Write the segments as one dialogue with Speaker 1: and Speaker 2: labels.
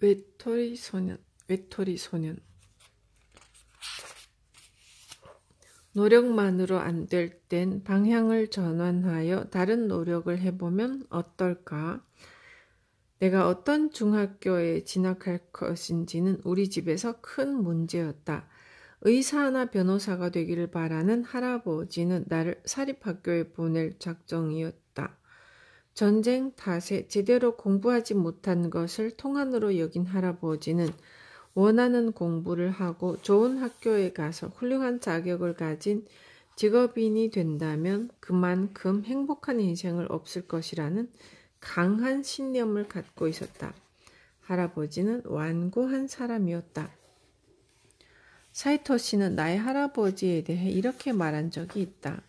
Speaker 1: 외톨이 소년. 노력만으로 안 될 땐 방향을 전환하여 다른 노력을 해보면 어떨까? 내가 어떤 중학교에 진학할 것인지는 우리 집에서 큰 문제였다. 의사나 변호사가 되기를 바라는 할아버지는 나를 사립학교에 보낼 작정이었다. 전쟁 탓에 제대로 공부하지 못한 것을 통한으로 여긴 할아버지는 원하는 공부를 하고 좋은 학교에 가서 훌륭한 자격을 가진 직업인이 된다면 그만큼 행복한 인생을 없을 것이라는 강한 신념을 갖고 있었다. 할아버지는 완고한 사람이었다. 사이토 씨는 나의 할아버지에 대해 이렇게 말한 적이 있다.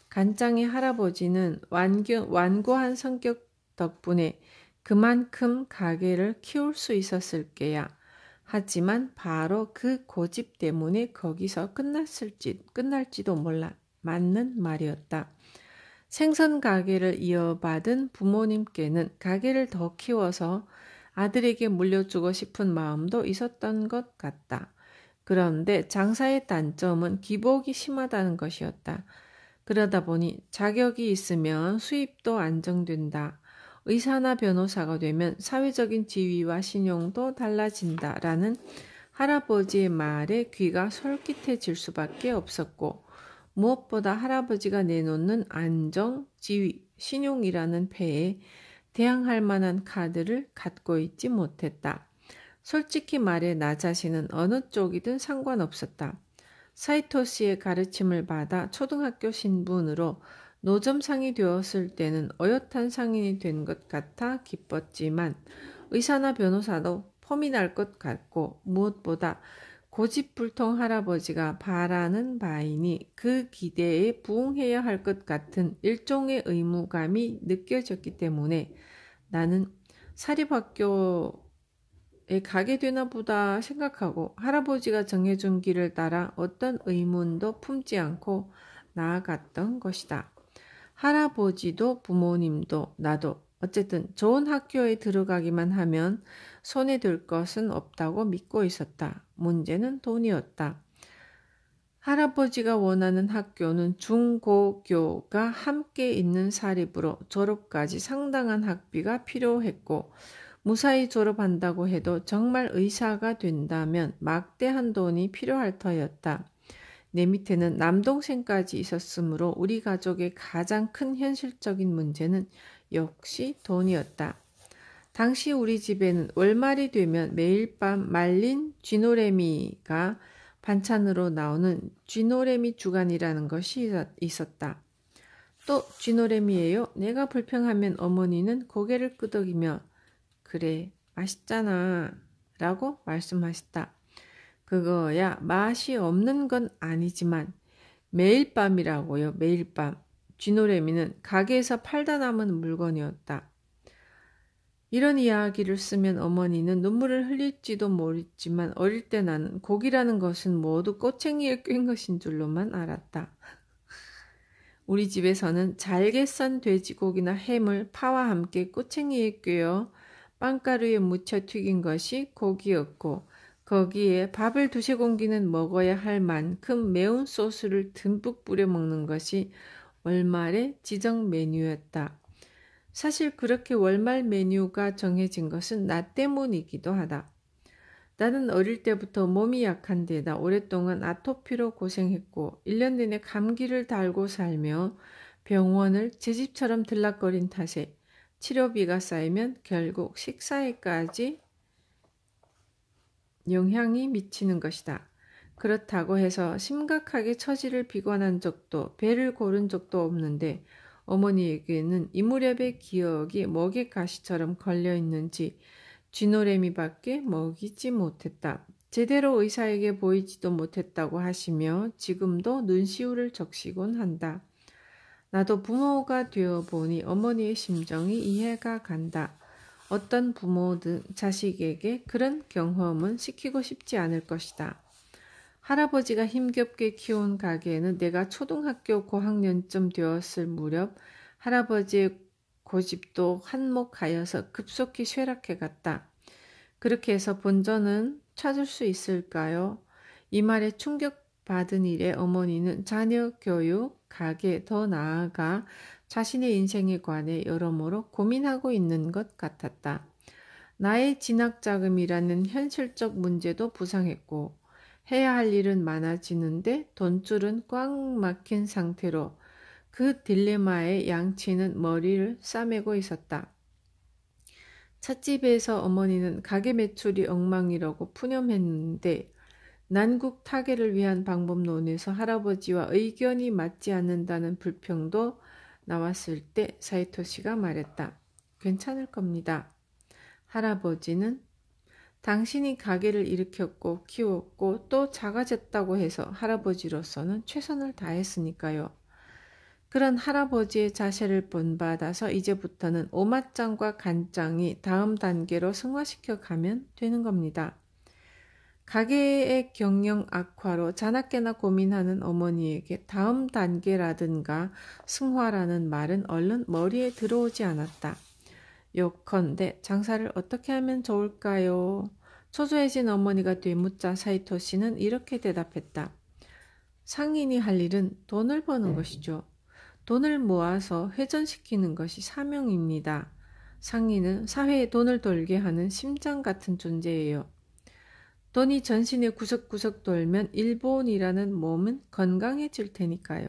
Speaker 1: 간장의 할아버지는 완고한 성격 덕분에 그만큼 가게를 키울 수 있었을 게야. 하지만 바로 그 고집 때문에 거기서 끝날지도 몰라. 맞는 말이었다. 생선 가게를 이어받은 부모님께는 가게를 더 키워서 아들에게 물려주고 싶은 마음도 있었던 것 같다. 그런데 장사의 단점은 기복이 심하다는 것이었다. 그러다 보니 자격이 있으면 수입도 안정된다. 의사나 변호사가 되면 사회적인 지위와 신용도 달라진다라는 할아버지의 말에 귀가 솔깃해질 수밖에 없었고 무엇보다 할아버지가 내놓는 안정, 지위, 신용이라는 패에 대항할 만한 카드를 갖고 있지 못했다. 솔직히 말해 나 자신은 어느 쪽이든 상관없었다. 사이토 씨의 가르침을 받아 초등학교 신분으로 노점상이 되었을 때는 어엿한 상인이 된 것 같아 기뻤지만 의사나 변호사도 폼이 날 것 같고 무엇보다 고집불통 할아버지가 바라는 바이니 그 기대에 부응해야 할 것 같은 일종의 의무감이 느껴졌기 때문에 나는 사립학교에 가게 되나 보다 생각하고 할아버지가 정해준 길을 따라 어떤 의문도 품지 않고 나아갔던 것이다. 할아버지도 부모님도 나도 어쨌든 좋은 학교에 들어가기만 하면 손에 들 것은 없다고 믿고 있었다. 문제는 돈이었다. 할아버지가 원하는 학교는 중고교가 함께 있는 사립으로 졸업까지 상당한 학비가 필요했고 무사히 졸업한다고 해도 정말 의사가 된다면 막대한 돈이 필요할 터였다. 내 밑에는 남동생까지 있었으므로 우리 가족의 가장 큰 현실적인 문제는 역시 돈이었다. 당시 우리 집에는 월말이 되면 매일 밤 말린 쥐노래미가 반찬으로 나오는 쥐노래미 주간이라는 것이 있었다. 또 쥐노래미예요? 내가 불평하면 어머니는 고개를 끄덕이며 그래 맛있잖아 라고 말씀하셨다. 그거야 맛이 없는 건 아니지만 매일 밤이라고요. 매일 밤. 쥐노래미는 가게에서 팔다 남은 물건이었다. 이런 이야기를 쓰면 어머니는 눈물을 흘릴지도 모르지만 어릴 때 나는 고기라는 것은 모두 꼬챙이에 꿰인 것인 줄로만 알았다. 우리 집에서는 잘게 썬 돼지고기나 햄을 파와 함께 꼬챙이에 꿰어 빵가루에 묻혀 튀긴 것이 고기였고 거기에 밥을 2~3공기는 먹어야 할 만큼 매운 소스를 듬뿍 뿌려 먹는 것이 월말의 지정 메뉴였다. 사실 그렇게 월말 메뉴가 정해진 것은 나 때문이기도 하다. 나는 어릴 때부터 몸이 약한 데다 오랫동안 아토피로 고생했고 1년 내내 감기를 달고 살며 병원을 제 집처럼 들락거린 탓에 치료비가 쌓이면 결국 식사에까지 영향이 미치는 것이다. 그렇다고 해서 심각하게 처지를 비관한 적도 배를 고른 적도 없는데 어머니에게는 이 무렵의 기억이 먹이 가시처럼 걸려있는지 쥐노래미밖에 먹이지 못했다. 제대로 의사에게 보이지도 못했다고 하시며 지금도 눈시울을 적시곤 한다. 나도 부모가 되어보니 어머니의 심정이 이해가 간다. 어떤 부모든 자식에게 그런 경험은 시키고 싶지 않을 것이다. 할아버지가 힘겹게 키운 가게에는 내가 초등학교 고학년쯤 되었을 무렵 할아버지의 고집도 한몫하여서 급속히 쇠락해 갔다. 그렇게 해서 본전은 찾을 수 있을까요? 이 말에 충격받은 일에 어머니는 자녀 교육, 가게, 더 나아가 자신의 인생에 관해 여러모로 고민하고 있는 것 같았다. 나의 진학자금이라는 현실적 문제도 부상했고 해야 할 일은 많아지는데 돈줄은 꽉 막힌 상태로 그 딜레마의 양치는 머리를 싸매고 있었다. 찻집에서 어머니는 가게 매출이 엉망이라고 푸념했는데 난국 타개를 위한 방법론에서 할아버지와 의견이 맞지 않는다는 불평도 나왔을 때 사이토시가 말했다. 괜찮을 겁니다. 할아버지는 당신이 가게를 일으켰고 키웠고 또 작아졌다고 해서 할아버지로서는 최선을 다했으니까요. 그런 할아버지의 자세를 본받아서 이제부터는 오맛장과 간장이 다음 단계로 승화시켜 가면 되는 겁니다. 가게의 경영 악화로 자나깨나 고민하는 어머니에게 다음 단계라든가 승화라는 말은 얼른 머리에 들어오지 않았다. 요컨대 장사를 어떻게 하면 좋을까요? 초조해진 어머니가 되묻자 사이토시는 이렇게 대답했다. 상인이 할 일은 돈을 버는 것이죠. 돈을 모아서 회전시키는 것이 사명입니다. 상인은 사회에 돈을 돌게 하는 심장 같은 존재예요. 돈이 전신에 구석구석 돌면 일본이라는 몸은 건강해질 테니까요.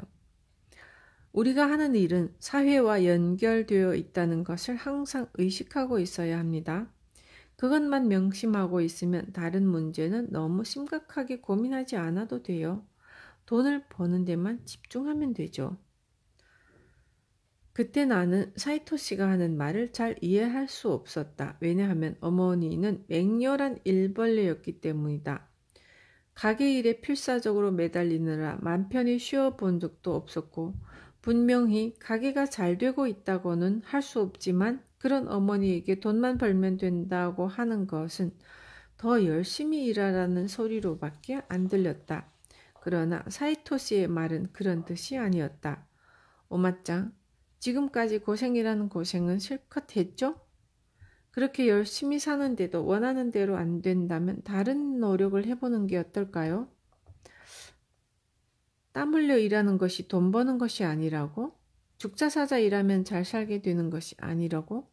Speaker 1: 우리가 하는 일은 사회와 연결되어 있다는 것을 항상 의식하고 있어야 합니다. 그것만 명심하고 있으면 다른 문제는 너무 심각하게 고민하지 않아도 돼요. 돈을 버는 데만 집중하면 되죠. 그때 나는 사이토시가 하는 말을 잘 이해할 수 없었다. 왜냐하면 어머니는 맹렬한 일벌레였기 때문이다. 가게 일에 필사적으로 매달리느라 맘 편히 쉬어본 적도 없었고 분명히 가게가 잘 되고 있다고는 할 수 없지만 그런 어머니에게 돈만 벌면 된다고 하는 것은 더 열심히 일하라는 소리로밖에 안 들렸다. 그러나 사이토시의 말은 그런 뜻이 아니었다. 오마짱, 지금까지 고생이라는 고생은 실컷 했죠? 그렇게 열심히 사는데도 원하는 대로 안 된다면 다른 노력을 해보는 게 어떨까요? 땀 흘려 일하는 것이 돈 버는 것이 아니라고? 죽자 사자 일하면 잘 살게 되는 것이 아니라고?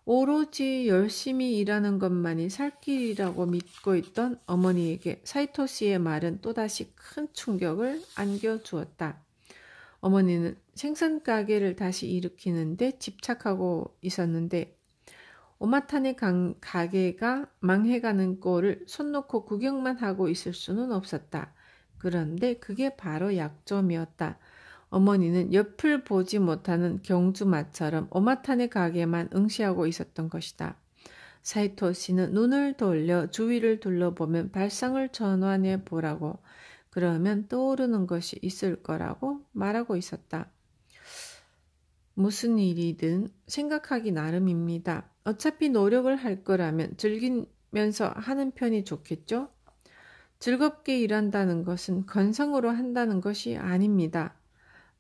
Speaker 1: 오로지 열심히 일하는 것만이 살 길이라고 믿고 있던 어머니에게 사이토시의 말은 또다시 큰 충격을 안겨주었다. 어머니는 생선 가게를 다시 일으키는데 집착하고 있었는데 오마탄의 가게가 망해가는 꼴을 손 놓고 구경만 하고 있을 수는 없었다. 그런데 그게 바로 약점이었다. 어머니는 옆을 보지 못하는 경주마처럼 오마탄의 가게만 응시하고 있었던 것이다. 사이토시는 눈을 돌려 주위를 둘러보면 발상을 전환해 보라고, 그러면 떠오르는 것이 있을 거라고 말하고 있었다. 무슨 일이든 생각하기 나름입니다. 어차피 노력을 할 거라면 즐기면서 하는 편이 좋겠죠? 즐겁게 일한다는 것은 건성으로 한다는 것이 아닙니다.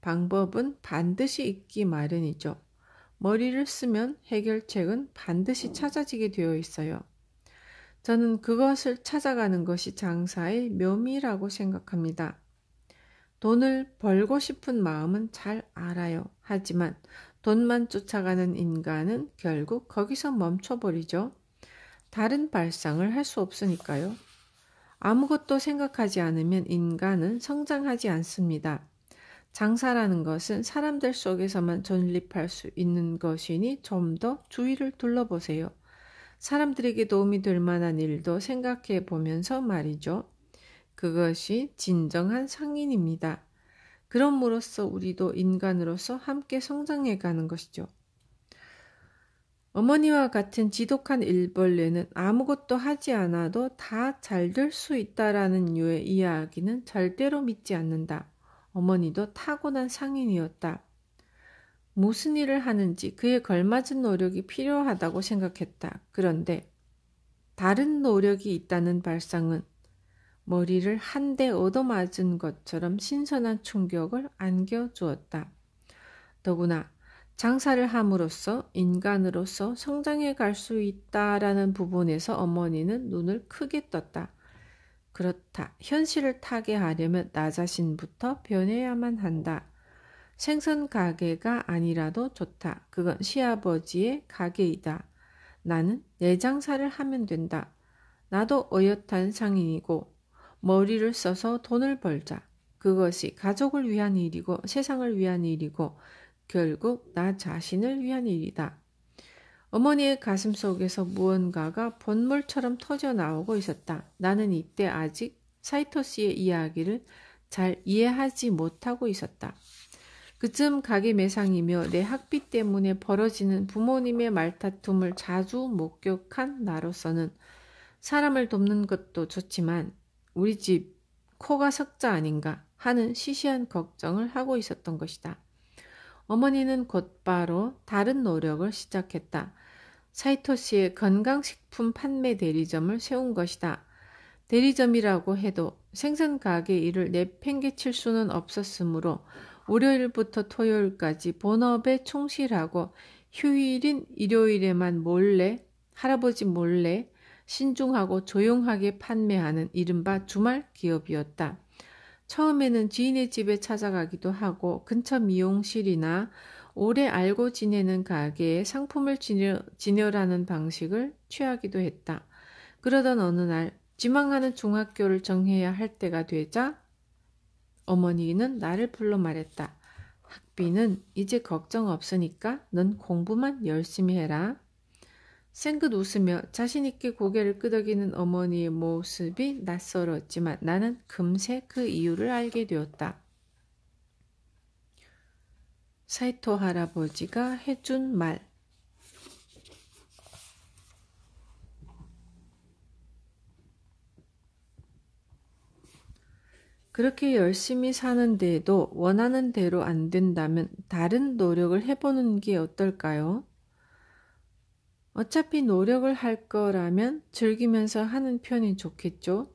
Speaker 1: 방법은 반드시 있기 마련이죠. 머리를 쓰면 해결책은 반드시 찾아지게 되어 있어요. 저는 그것을 찾아가는 것이 장사의 묘미라고 생각합니다. 돈을 벌고 싶은 마음은 잘 알아요. 하지만 돈만 쫓아가는 인간은 결국 거기서 멈춰버리죠. 다른 발상을 할 수 없으니까요. 아무것도 생각하지 않으면 인간은 성장하지 않습니다. 장사라는 것은 사람들 속에서만 존립할 수 있는 것이니 좀 더 주위를 둘러보세요. 사람들에게 도움이 될 만한 일도 생각해 보면서 말이죠. 그것이 진정한 상인입니다. 그럼으로써 우리도 인간으로서 함께 성장해 가는 것이죠. 어머니와 같은 지독한 일벌레는 아무것도 하지 않아도 다 잘 될 수 있다라는 류의 이야기는 절대로 믿지 않는다. 어머니도 타고난 상인이었다. 무슨 일을 하는지 그에 걸맞은 노력이 필요하다고 생각했다. 그런데 다른 노력이 있다는 발상은 머리를 한 대 얻어맞은 것처럼 신선한 충격을 안겨주었다. 더구나 장사를 함으로써 인간으로서 성장해 갈 수 있다라는 부분에서 어머니는 눈을 크게 떴다. 그렇다. 현실을 타개하려면 나 자신부터 변해야만 한다. 생선 가게가 아니라도 좋다. 그건 시아버지의 가게이다. 나는 내 장사를 하면 된다. 나도 어엿한 상인이고 머리를 써서 돈을 벌자. 그것이 가족을 위한 일이고 세상을 위한 일이고 결국 나 자신을 위한 일이다. 어머니의 가슴 속에서 무언가가 본물처럼 터져 나오고 있었다. 나는 이때 아직 사이토 씨의 이야기를 잘 이해하지 못하고 있었다. 그쯤 가게 매상이며 내 학비 때문에 벌어지는 부모님의 말다툼을 자주 목격한 나로서는 사람을 돕는 것도 좋지만 우리 집 코가 석자 아닌가 하는 시시한 걱정을 하고 있었던 것이다. 어머니는 곧바로 다른 노력을 시작했다. 사이토 씨의 건강식품 판매 대리점을 세운 것이다. 대리점이라고 해도 생선 가게 일을 내팽개칠 수는 없었으므로 월요일부터 토요일까지 본업에 충실하고 휴일인 일요일에만 할아버지 몰래 신중하고 조용하게 판매하는 이른바 주말 기업이었다. 처음에는 지인의 집에 찾아가기도 하고 근처 미용실이나 오래 알고 지내는 가게에 상품을 진열하는 방식을 취하기도 했다. 그러던 어느 날 지망하는 중학교를 정해야 할 때가 되자 어머니는 나를 불러 말했다. 학비는 이제 걱정 없으니까 넌 공부만 열심히 해라. 생긋 웃으며 자신있게 고개를 끄덕이는 어머니의 모습이 낯설었지만 나는 금세 그 이유를 알게 되었다. 사이토 할아버지가 해준 말. 그렇게 열심히 사는데도 원하는 대로 안 된다면 다른 노력을 해보는 게 어떨까요? 어차피 노력을 할 거라면 즐기면서 하는 편이 좋겠죠?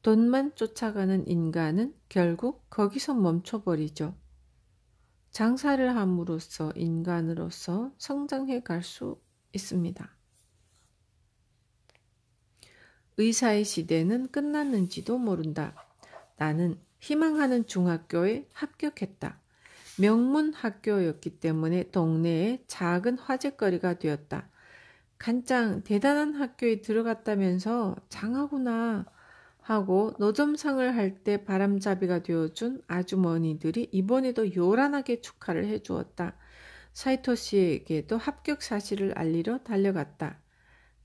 Speaker 1: 돈만 쫓아가는 인간은 결국 거기서 멈춰버리죠. 장사를 함으로써 인간으로서 성장해 갈 수 있습니다. 의사의 시대는 끝났는지도 모른다. 나는 희망하는 중학교에 합격했다. 명문 학교였기 때문에 동네에 작은 화제거리가 되었다. 간장 대단한 학교에 들어갔다면서 장하구나 하고 노점상을 할 때 바람잡이가 되어준 아주머니들이 이번에도 요란하게 축하를 해주었다. 사이토 씨에게도 합격 사실을 알리러 달려갔다.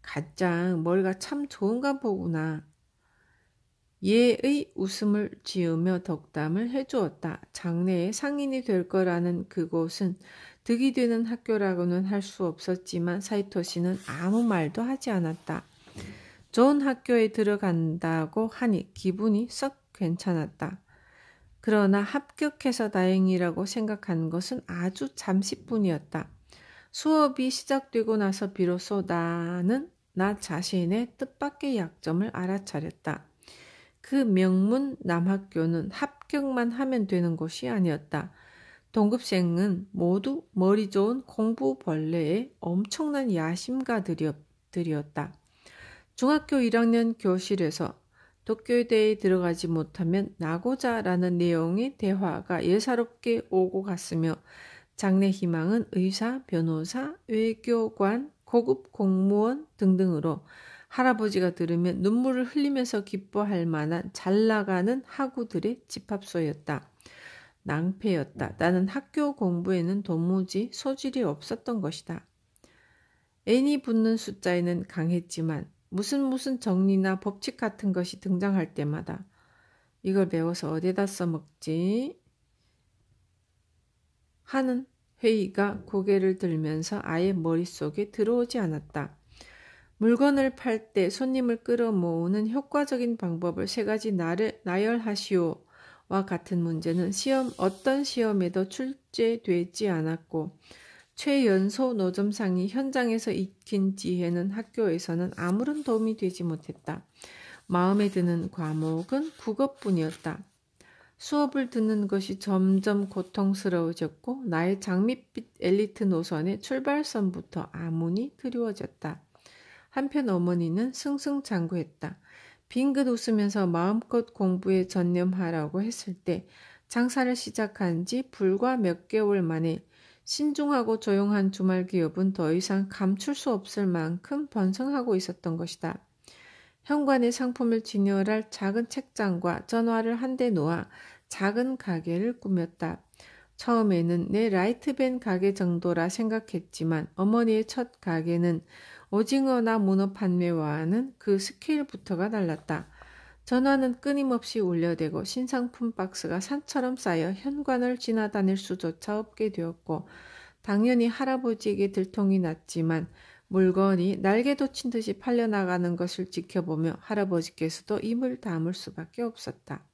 Speaker 1: 가짱 머리가 참 좋은가 보구나. 얘의 웃음을 지으며 덕담을 해주었다. 장래에 상인이 될 거라는 그곳은 득이 되는 학교라고는 할 수 없었지만 사이토 씨는 아무 말도 하지 않았다. 좋은 학교에 들어간다고 하니 기분이 썩 괜찮았다. 그러나 합격해서 다행이라고 생각한 것은 아주 잠시뿐이었다. 수업이 시작되고 나서 비로소 나는 나 자신의 뜻밖의 약점을 알아차렸다. 그 명문 남학교는 합격만 하면 되는 곳이 아니었다. 동급생은 모두 머리 좋은 공부벌레의 엄청난 야심가들이었다. 중학교 1학년 교실에서 도쿄대에 들어가지 못하면 나고자라는 내용의 대화가 예사롭게 오고 갔으며 장래 희망은 의사, 변호사, 외교관, 고급 공무원 등등으로 할아버지가 들으면 눈물을 흘리면서 기뻐할 만한 잘나가는 학우들의 집합소였다. 낭패였다. 나는 학교 공부에는 도무지 소질이 없었던 것이다. n이 붙는 숫자에는 강했지만 무슨 정리나 법칙 같은 것이 등장할 때마다 이걸 배워서 어디다 써먹지? 하는 회의가 고개를 들면서 아예 머릿속에 들어오지 않았다. 물건을 팔 때 손님을 끌어모으는 효과적인 방법을 3가지 나열하시오와 같은 문제는 어떤 시험에도 출제되지 않았고 최연소 노점상이 현장에서 익힌 지혜는 학교에서는 아무런 도움이 되지 못했다. 마음에 드는 과목은 국어뿐이었다. 수업을 듣는 것이 점점 고통스러워졌고 나의 장밋빛 엘리트 노선의 출발선부터 아무니 드리워졌다. 한편 어머니는 승승장구했다. 빙긋 웃으면서 마음껏 공부에 전념하라고 했을 때 장사를 시작한 지 불과 몇 개월 만에 신중하고 조용한 주말 기업은 더 이상 감출 수 없을 만큼 번성하고 있었던 것이다. 현관에 상품을 진열할 작은 책장과 전화를 한 대 놓아 작은 가게를 꾸몄다. 처음에는 내 라이트밴 가게 정도라 생각했지만 어머니의 첫 가게는 오징어나 문어 판매와는 그 스케일부터가 달랐다. 전화는 끊임없이 울려대고 신상품 박스가 산처럼 쌓여 현관을 지나다닐 수조차 없게 되었고 당연히 할아버지에게 들통이 났지만 물건이 날개 돋친 듯이 팔려나가는 것을 지켜보며 할아버지께서도 입을 다물 수밖에 없었다.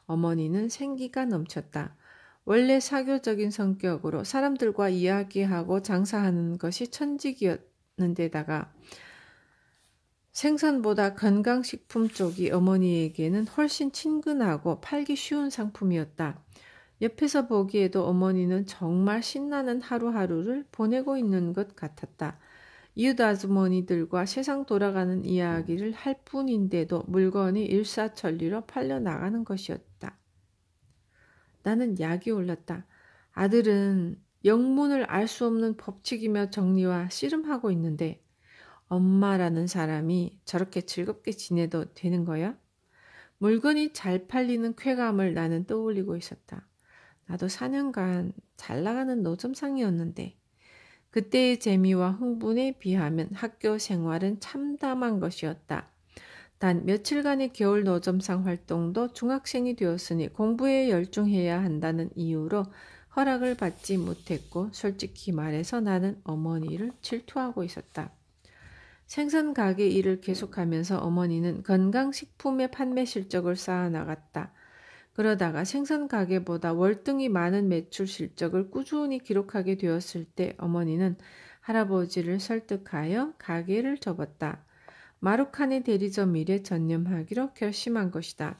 Speaker 1: 어머니는 생기가 넘쳤다. 원래 사교적인 성격으로 사람들과 이야기하고 장사하는 것이 천직이었는데다가 생선보다 건강식품 쪽이 어머니에게는 훨씬 친근하고 팔기 쉬운 상품이었다. 옆에서 보기에도 어머니는 정말 신나는 하루하루를 보내고 있는 것 같았다. 이웃 아주머니들과 세상 돌아가는 이야기를 할 뿐인데도 물건이 일사천리로 팔려나가는 것이었다. 나는 약이 올랐다. 아들은 영문을 알 수 없는 법칙이며 정리와 씨름하고 있는데 엄마라는 사람이 저렇게 즐겁게 지내도 되는 거야? 물건이 잘 팔리는 쾌감을 나는 떠올리고 있었다. 나도 4년간 잘 나가는 노점상이었는데 그때의 재미와 흥분에 비하면 학교 생활은 참담한 것이었다. 단 며칠간의 겨울 노점상 활동도 중학생이 되었으니 공부에 열중해야 한다는 이유로 허락을 받지 못했고 솔직히 말해서 나는 어머니를 질투하고 있었다. 생선 가게 일을 계속하면서 어머니는 건강식품의 판매 실적을 쌓아나갔다. 그러다가 생선 가게보다 월등히 많은 매출 실적을 꾸준히 기록하게 되었을 때 어머니는 할아버지를 설득하여 가게를 접었다. 마루카네 대리점 일에 전념하기로 결심한 것이다.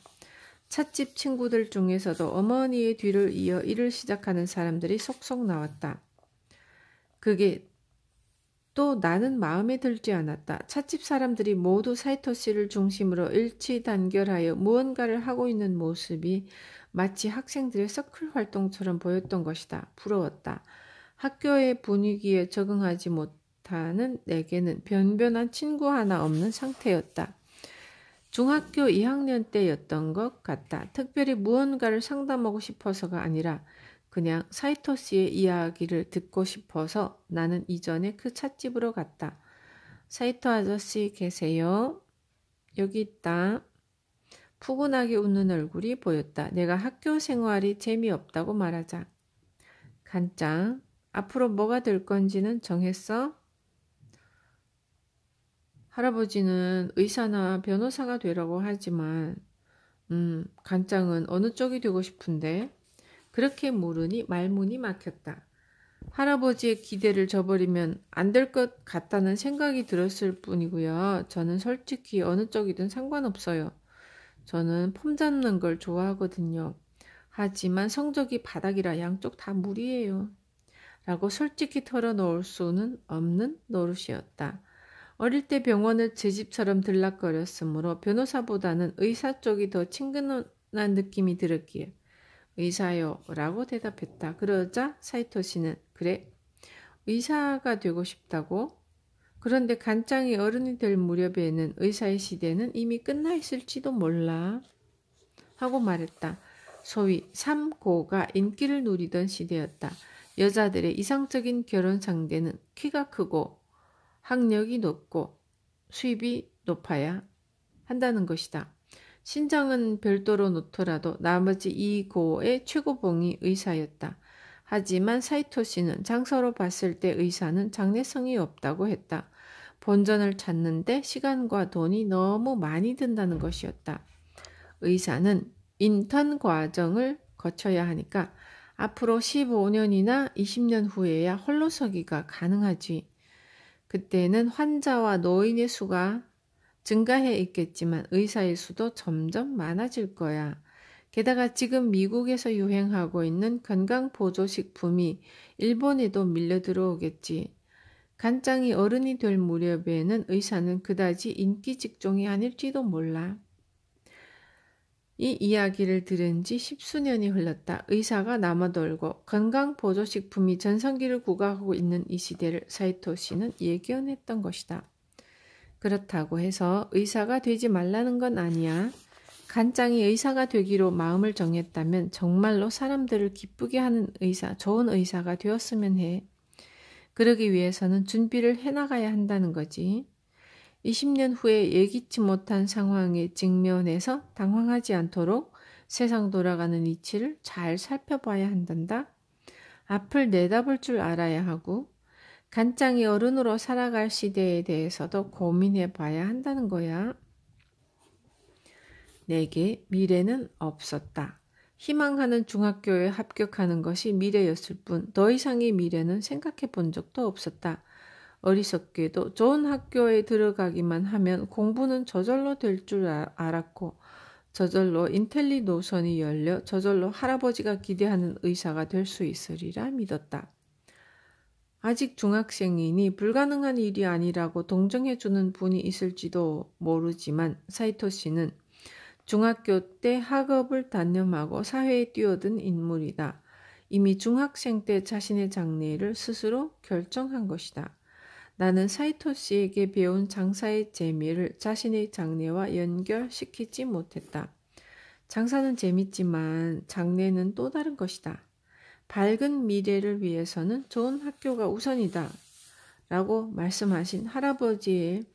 Speaker 1: 찻집 친구들 중에서도 어머니의 뒤를 이어 일을 시작하는 사람들이 속속 나왔다. 그게 또 나는 마음에 들지 않았다. 찻집 사람들이 모두 사이토 씨를 중심으로 일치단결하여 무언가를 하고 있는 모습이 마치 학생들의 서클 활동처럼 보였던 것이다. 부러웠다. 학교의 분위기에 적응하지 못하는 내게는 변변한 친구 하나 없는 상태였다. 중학교 2학년 때였던 것 같다. 특별히 무언가를 상담하고 싶어서가 아니라 그냥 사이토 씨의 이야기를 듣고 싶어서 나는 이전에 그 찻집으로 갔다. 사이토 아저씨 계세요? 여기 있다. 푸근하게 웃는 얼굴이 보였다. 내가 학교 생활이 재미없다고 말하자. 간짱, 앞으로 뭐가 될 건지는 정했어? 할아버지는 의사나 변호사가 되라고 하지만 간짱은 어느 쪽이 되고 싶은데? 그렇게 물으니 말문이 막혔다. 할아버지의 기대를 저버리면 안 될 것 같다는 생각이 들었을 뿐이고요. 저는 솔직히 어느 쪽이든 상관없어요. 저는 폼 잡는 걸 좋아하거든요. 하지만 성적이 바닥이라 양쪽 다 무리예요. 라고 솔직히 털어놓을 수는 없는 노릇이었다. 어릴 때 병원을 제 집처럼 들락거렸으므로 변호사보다는 의사 쪽이 더 친근한 느낌이 들었기에 의사요 라고 대답했다. 그러자 사이토 씨는 그래 의사가 되고 싶다고? 그런데 간짱이 어른이 될 무렵에는 의사의 시대는 이미 끝나 있을지도 몰라 하고 말했다. 소위 3고가 인기를 누리던 시대였다. 여자들의 이상적인 결혼 상대는 키가 크고 학력이 높고 수입이 높아야 한다는 것이다. 신장은 별도로 놓더라도 나머지 2고의 최고봉이 의사였다. 하지만 사이토 씨는 장서로 봤을 때 의사는 장래성이 없다고 했다. 본전을 찾는데 시간과 돈이 너무 많이 든다는 것이었다. 의사는 인턴 과정을 거쳐야 하니까 앞으로 15년이나 20년 후에야 홀로서기가 가능하지. 그때는 환자와 노인의 수가 증가해 있겠지만 의사의 수도 점점 많아질 거야. 게다가 지금 미국에서 유행하고 있는 건강보조식품이 일본에도 밀려 들어오겠지. 간장이 어른이 될 무렵에는 의사는 그다지 인기 직종이 아닐지도 몰라. 이 이야기를 들은 지 10수년이 흘렀다. 의사가 남아돌고 건강보조식품이 전성기를 구가하고 있는 이 시대를 사이토 씨는 예견했던 것이다. 그렇다고 해서 의사가 되지 말라는 건 아니야. 간장이 의사가 되기로 마음을 정했다면 정말로 사람들을 기쁘게 하는 의사, 좋은 의사가 되었으면 해. 그러기 위해서는 준비를 해나가야 한다는 거지. 20년 후에 예기치 못한 상황에 직면해서 당황하지 않도록 세상 돌아가는 이치를 잘 살펴봐야 한단다. 앞을 내다볼 줄 알아야 하고 간장이 어른으로 살아갈 시대에 대해서도 고민해 봐야 한다는 거야. 내게 미래는 없었다. 희망하는 중학교에 합격하는 것이 미래였을 뿐 더 이상의 미래는 생각해 본 적도 없었다. 어리석게도 좋은 학교에 들어가기만 하면 공부는 저절로 될 줄 알았고 저절로 인텔리 노선이 열려 저절로 할아버지가 기대하는 의사가 될 수 있으리라 믿었다. 아직 중학생이니 불가능한 일이 아니라고 동정해주는 분이 있을지도 모르지만 사이토 씨는 중학교 때 학업을 단념하고 사회에 뛰어든 인물이다. 이미 중학생 때 자신의 장래를 스스로 결정한 것이다. 나는 사이토 씨에게 배운 장사의 재미를 자신의 장래와 연결시키지 못했다. 장사는 재밌지만 장래는 또 다른 것이다. 밝은 미래를 위해서는 좋은 학교가 우선이다. 라고 말씀하신 할아버지의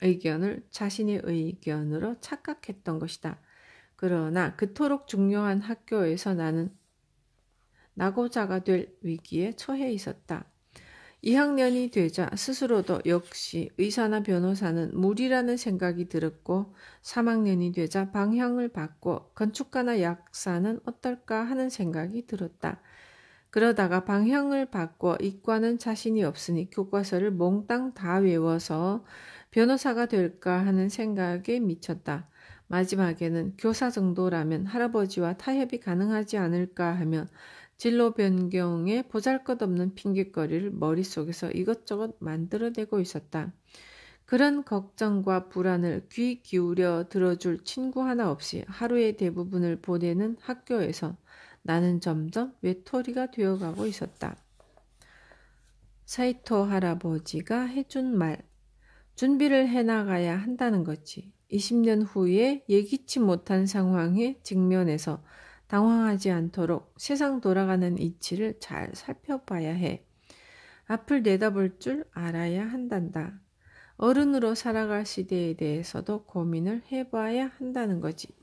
Speaker 1: 의견을 자신의 의견으로 착각했던 것이다. 그러나 그토록 중요한 학교에서 나는 낙오자가 될 위기에 처해 있었다. 2학년이 되자 스스로도 역시 의사나 변호사는 무리라는 생각이 들었고 3학년이 되자 방향을 바꿔 건축가나 약사는 어떨까 하는 생각이 들었다. 그러다가 방향을 바꿔 이과는 자신이 없으니 교과서를 몽땅 다 외워서 변호사가 될까 하는 생각에 미쳤다. 마지막에는 교사 정도라면 할아버지와 타협이 가능하지 않을까 하며 진로 변경에 보잘것없는 핑곗거리를 머릿속에서 이것저것 만들어내고 있었다. 그런 걱정과 불안을 귀 기울여 들어줄 친구 하나 없이 하루의 대부분을 보내는 학교에서 나는 점점 외톨이가 되어가고 있었다. 사이토 할아버지가 해준 말, 준비를 해나가야 한다는 거지. 20년 후에 예기치 못한 상황에 직면해서 당황하지 않도록 세상 돌아가는 이치를 잘 살펴봐야 해. 앞을 내다볼 줄 알아야 한단다. 어른으로 살아갈 시대에 대해서도 고민을 해봐야 한다는 거지.